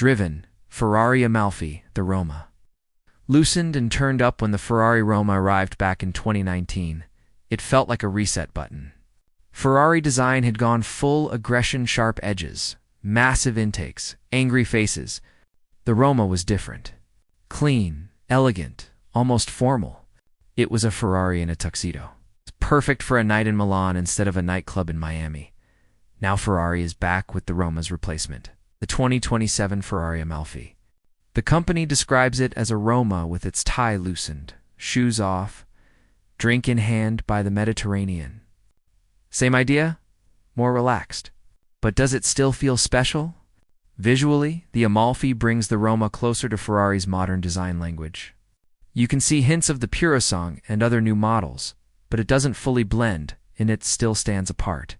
Driven, Ferrari Amalfi, the Roma. Loosened and turned up when the Ferrari Roma arrived back in 2019, it felt like a reset button. Ferrari design had gone full aggression, sharp edges, massive intakes, angry faces. The Roma was different. Clean, elegant, almost formal. It was a Ferrari in a tuxedo. Perfect for a night in Milan instead of a nightclub in Miami. Now Ferrari is back with the Roma's replacement, the 2027 Ferrari Amalfi. The company describes it as a Roma with its tie loosened, shoes off, drink in hand by the Mediterranean. Same idea? More relaxed. But does it still feel special? Visually, the Amalfi brings the Roma closer to Ferrari's modern design language. You can see hints of the Purasong and other new models, but it doesn't fully blend, and it still stands apart.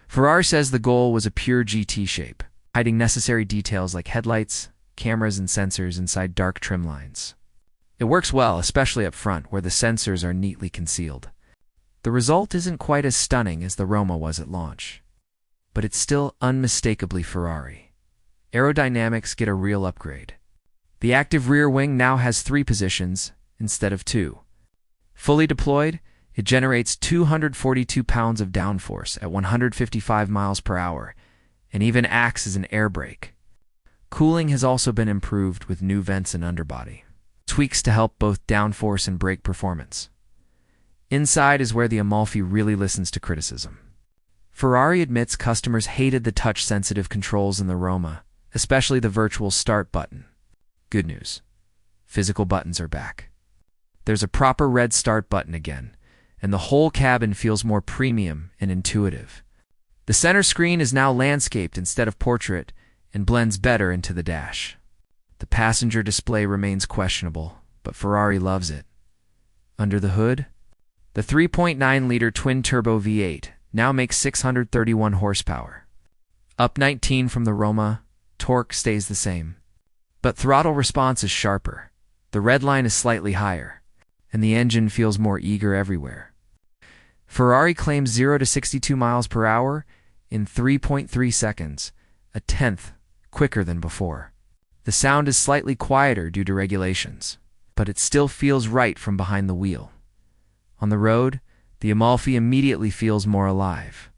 Ferrari says the goal was a pure GT shape, hiding necessary details like headlights, cameras, and sensors inside dark trim lines. It works well, especially up front, where the sensors are neatly concealed. The result isn't quite as stunning as the Roma was at launch, but it's still unmistakably Ferrari. Aerodynamics get a real upgrade. The active rear wing now has 3 positions instead of 2. Fully deployed, it generates 242 pounds of downforce at 155 miles per hour and even acts as an air brake. Cooling has also been improved with new vents and underbody, tweaks to help both downforce and brake performance. Inside is where the Amalfi really listens to criticism. Ferrari admits customers hated the touch-sensitive controls in the Roma, especially the virtual start button. Good news. Physical buttons are back. There's a proper red start button again, and the whole cabin feels more premium and intuitive. The center screen is now landscaped instead of portrait and blends better into the dash. The passenger display remains questionable, but Ferrari loves it. Under the hood, the 3.9-liter twin-turbo V8 now makes 631 horsepower. Up 19 from the Roma, torque stays the same, but throttle response is sharper. The red line is slightly higher, and the engine feels more eager everywhere. Ferrari claims 0 to 62 miles per hour in 3.3 seconds, a tenth quicker than before. The sound is slightly quieter due to regulations, but it still feels right from behind the wheel. On the road, the Amalfi immediately feels more alive.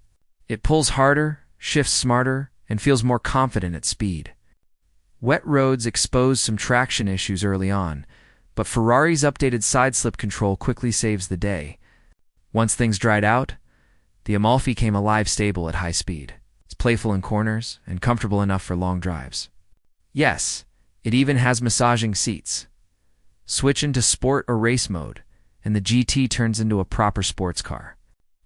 It pulls harder, shifts smarter, and feels more confident at speed. Wet roads exposed some traction issues early on, but Ferrari's updated side-slip control quickly saves the day. Once things dried out, the Amalfi came alive stable at high speed. It's playful in corners and comfortable enough for long drives. Yes, it even has massaging seats. Switch into sport or race mode, and the GT turns into a proper sports car.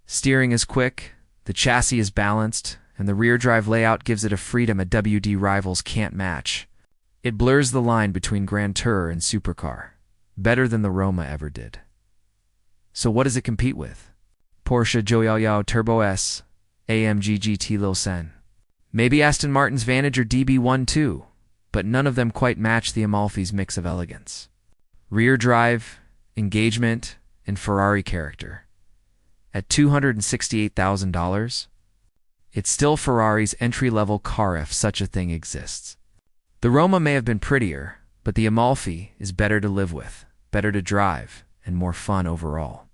Steering is quick, the chassis is balanced, and the rear drive layout gives it a freedom a WD rivals can't match. It blurs the line between Grand Tour and supercar, better than the Roma ever did. So what does it compete with? Porsche 911 Turbo S, AMG GT Lil Sen. Maybe Aston Martin's Vantage or DB1 too, but none of them quite match the Amalfi's mix of elegance, rear drive, engagement, and Ferrari character. At $268,000, it's still Ferrari's entry-level car if such a thing exists. The Roma may have been prettier, but the Amalfi is better to live with, better to drive, and more fun overall.